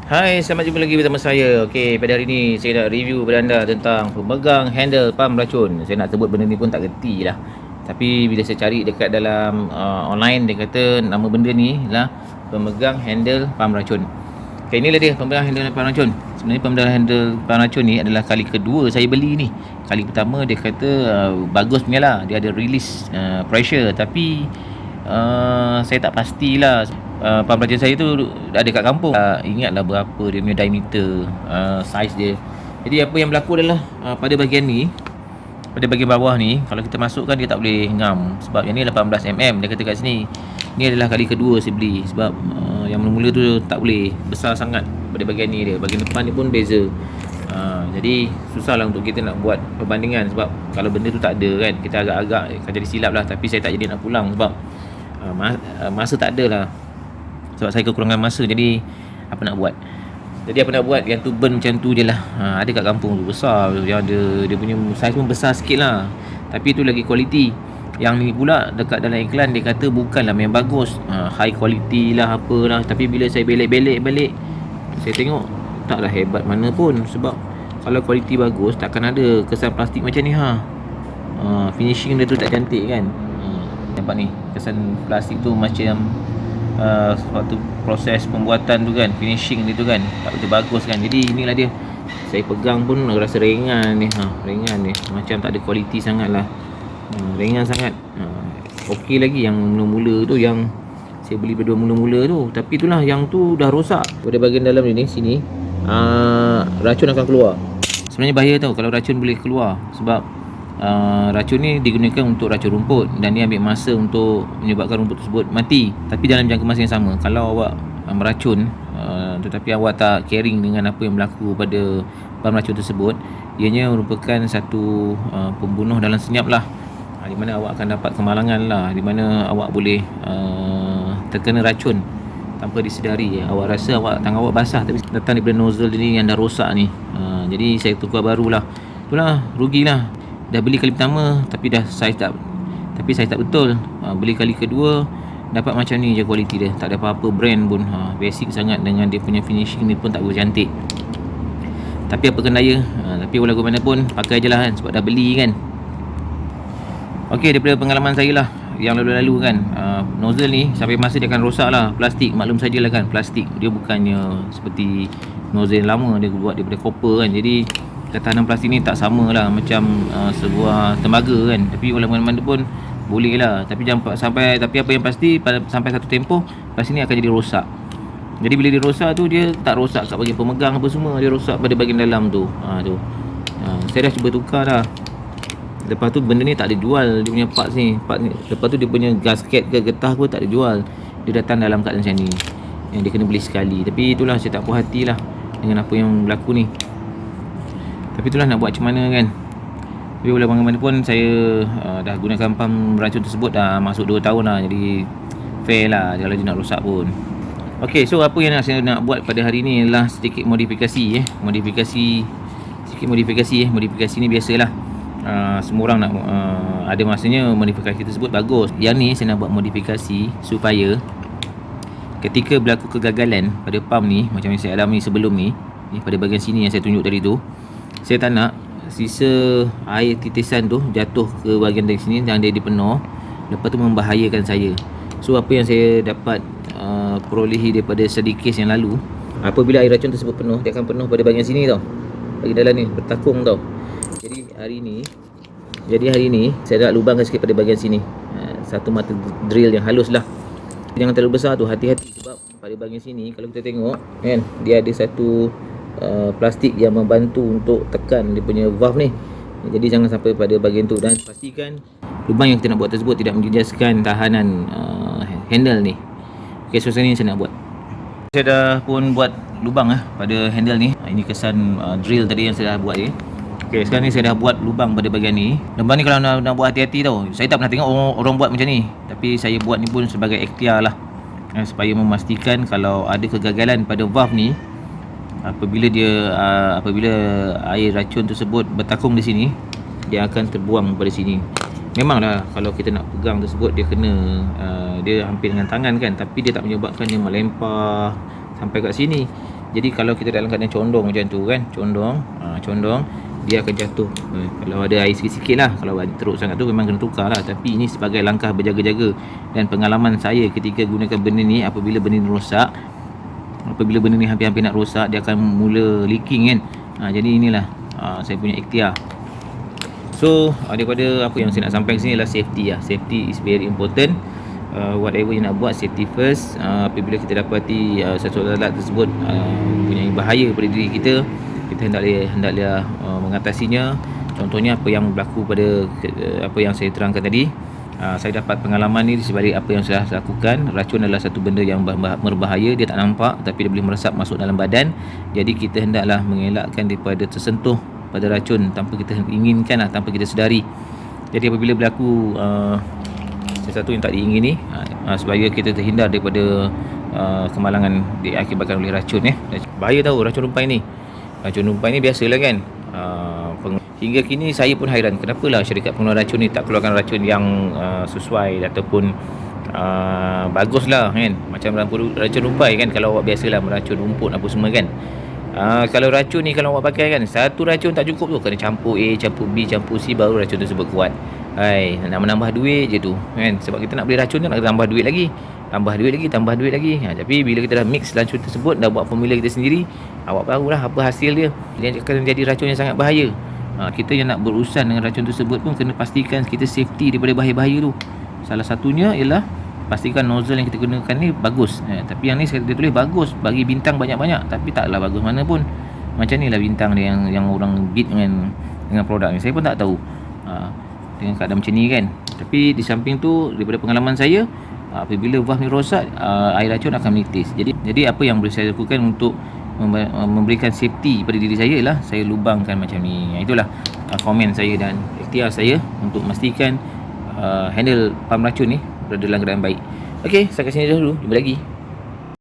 Hai, selamat jumpa lagi bersama saya. Okey, pada hari ini saya nak review kepada anda tentang pemegang handle pam racun. Saya nak sebut benda ni pun tak reti lah. Tapi bila saya cari dekat dalam online, dia kata nama benda ni lah pemegang handle pam racun. Okey, inilah dia pemegang handle pam racun. Sebenarnya pemegang handle pam racun ni adalah kali kedua saya beli ni. Kali pertama dia kata bagus punya lah. Dia ada release pressure, tapi saya tak pastilah. Pam racun saya tu ada kat kampung. Ingatlah berapa dia punya diameter, saiz dia. Jadi apa yang berlaku adalah pada bahagian ni, pada bahagian bawah ni, kalau kita masukkan dia tak boleh ngam. Sebab yang ni 18mm dia kata kat sini. Ni adalah kali kedua saya beli. Sebab yang mula-mula tu tak boleh, besar sangat pada bahagian ni dia. Bahagian depan ni pun beza. Jadi susah lah untuk kita nak buat perbandingan. Sebab kalau benda tu tak ada kan, kita agak-agak akan jadi silap lah. Tapi saya tak jadi nak pulang sebab masa tak ada lah. Sebab saya kekurangan masa. Jadi apa nak buat, yang tu burn macam tu je lah. Ada kat kampung tu besar, yang ada dia punya saiz pun besar sikit lah. Tapi tu lagi kualiti. Yang ni pula dekat dalam iklan dia kata bukanlah main bagus, high quality lah apalah. Tapi bila saya belek-belek balik, saya tengok taklah hebat mana pun. Sebab kalau kualiti bagus takkan ada kesan plastik macam ni. Finishing dia tu tak cantik kan. Nampak ni kesan plastik tu macam suatu proses pembuatan tu kan, finishing dia tu kan tak betul bagus kan. Jadi inilah dia, saya pegang pun rasa ringan ni. Ringan ni, macam tak ada kualiti sangat lah. Ringan sangat. Okey lagi yang mula-mula tu, yang saya beli berdua mula-mula tu. Tapi itulah yang tu dah rosak. Pada bahagian dalam ni sini, racun akan keluar. Sebenarnya bahaya tau kalau racun boleh keluar. Sebab racun ni digunakan untuk racun rumput, dan dia ambil masa untuk menyebabkan rumput tersebut mati. Tapi dalam jangka masa yang sama, kalau awak meracun tetapi awak tak caring dengan apa yang berlaku pada pam racun tersebut, ianya merupakan satu pembunuh dalam senyap lah. Di mana awak akan dapat kemalangan lah, di mana awak boleh terkena racun tanpa disedari. Awak rasa tangan awak basah, tapi datang daripada nozzle ni yang dah rosak ni. Jadi saya tukar barulah. Itulah, rugilah. Dah beli kali pertama tapi saiz tak betul. Beli kali kedua dapat macam ni je kualiti dia. Tak ada apa-apa brand pun. Basic sangat, dengan dia punya finishing ni pun tak begitu cantik. Tapi apa kena daya. Tapi walaupun mana pun pakai je lah kan, sebab dah beli kan. Okey, daripada pengalaman saya lah yang lalu-lalu kan, nozzle ni sampai masa dia akan rosak lah. Plastik, maklum sajalah kan, plastik dia bukannya seperti nozzle lama, dia buat daripada copper kan. Jadi ketahanan plastik ni tak sama lah macam sebuah tembaga kan. Tapi walaupun mana pun boleh lah. Tapi apa yang pasti sampai satu tempoh plastik ni akan jadi rosak. Jadi bila dia rosak tu, dia tak rosak kat bahagian pemegang apa semua, dia rosak pada bahagian dalam tu. Saya dah cuba tukar dah. Lepas tu benda ni tak ada jual, dia punya parts ni. Lepas tu dia punya gasket ke getah pun tak ada jual. Dia datang dalam keadaan macam ni, yang dia kena beli sekali. Tapi itulah, saya tak puas hati lah dengan apa yang berlaku ni. Tapi itulah, nak buat macam mana kan. Tapi walaupun bagaimana pun saya dah gunakan pam racun tersebut dah masuk 2 tahun lah. Jadi fair lah kalau dia nak rosak pun. Okey, so apa yang saya nak buat pada hari ni adalah sedikit modifikasi. Modifikasi ni biasalah. Semua orang nak ada masanya modifikasi tersebut bagus. Yang ni saya nak buat modifikasi supaya ketika berlaku kegagalan pada pam ni, macam yang saya alami sebelum ni, pada bahagian sini yang saya tunjuk tadi tu, saya tak nak sisa air titisan tu jatuh ke bahagian dari sini dan dia dipenuh, lepas tu membahayakan saya. So apa yang saya dapat perolehi daripada study case yang lalu, apabila air racun tersebut penuh, dia akan penuh pada bahagian sini tau, bahagian dalam ni bertakung tau. Jadi hari ni saya nak lubangkan sikit pada bahagian sini, satu mata drill yang halus lah. Jangan terlalu besar tu, hati-hati. Sebab pada bahagian sini kalau kita tengok kan, dia ada satu plastik yang membantu untuk tekan dia punya valve ni. Jadi jangan sampai pada bahagian tu, dan pastikan lubang yang kita nak buat tersebut tidak menjejaskan tahanan handle ni. Okey, so sekarang ni saya nak buat. Saya dah pun buat lubang pada handle ni. Ini kesan drill tadi yang saya dah buat je. Okey, sekarang ni saya dah buat lubang pada bahagian ni. Lubang ni kalau nak buat hati-hati tau. Saya tak pernah tengok orang buat macam ni, tapi saya buat ni pun sebagai ikhtiar lah, supaya memastikan kalau ada kegagalan pada valve ni, apabila air racun tersebut bertakung di sini, dia akan terbuang pada sini. Memanglah kalau kita nak pegang tersebut, dia kena dia hampir dengan tangan kan, tapi dia tak menyebabkan dia melempar sampai kat sini. Jadi kalau kita dalam keadaan condong macam tu kan, condong, dia akan jatuh. Kalau ada air sikit-sikit lah, kalau teruk sangat tu memang kena tukar lah. Tapi ini sebagai langkah berjaga-jaga. Dan pengalaman saya ketika gunakan benda ni, apabila benda ni rosak, apabila benda ni hampir-hampir nak rosak, dia akan mula leaking kan. Jadi inilah saya punya ikhtiar. So daripada apa yang saya nak sampaikan sini adalah safety lah. Safety is very important. Whatever yang nak buat, safety first. Apabila kita dapati satu alat tersebut mempunyai bahaya pada diri kita, kita hendaklah mengatasinya. Contohnya apa yang berlaku pada apa yang saya terangkan tadi. Saya dapat pengalaman ni di sebalik apa yang saya lakukan. Racun adalah satu benda yang berbahaya. Dia tak nampak tapi dia boleh meresap masuk dalam badan. Jadi kita hendaklah mengelakkan daripada tersentuh pada racun tanpa kita inginkan lah, tanpa kita sedari. Jadi apabila berlaku sesuatu yang tak diingini, supaya kita terhindar daripada kemalangan diakibatkan oleh racun. Bahaya tahu racun rumpai ni. Racun rumpai ni biasalah kan. Hingga kini saya pun hairan kenapalah syarikat pengeluar racun ni tak keluarkan racun yang sesuai ataupun bagus lah kan. Macam racun rumpai kan, kalau awak biasalah meracun rumput apa semua kan. Kalau racun ni kalau awak pakai kan, satu racun tak cukup tu, kena campur A, campur B, campur C, baru racun tersebut kuat. Nak menambah duit je tu kan. Sebab kita nak beli racun tu nak tambah duit lagi. Tambah duit lagi. Tapi bila kita dah mix racun tersebut, dah buat formula kita sendiri, awak tahulah apa hasil dia. Dia akan jadi racun yang sangat bahaya. Kita yang nak berurusan dengan racun tersebut pun kena pastikan kita safety daripada bahaya-bahaya tu. Salah satunya ialah pastikan nozzle yang kita gunakan ni bagus. Tapi yang ni dia tulis bagus, bagi bintang banyak-banyak, tapi taklah bagus mana pun. Macam ni lah bintang dia yang orang beat dengan produk ni. Saya pun tak tahu dengan keadaan macam ni kan. Tapi di samping tu, daripada pengalaman saya, apabila valve ni rosak, air racun akan menitis. Jadi apa yang boleh saya lakukan untuk memberikan safety pada diri saya ialah saya lubangkan macam ni. Itulah komen saya dan ikhtiar saya untuk memastikan handle pam racun ni berada dalam keadaan baik. Okey, saya kat sini dulu. Jumpa lagi.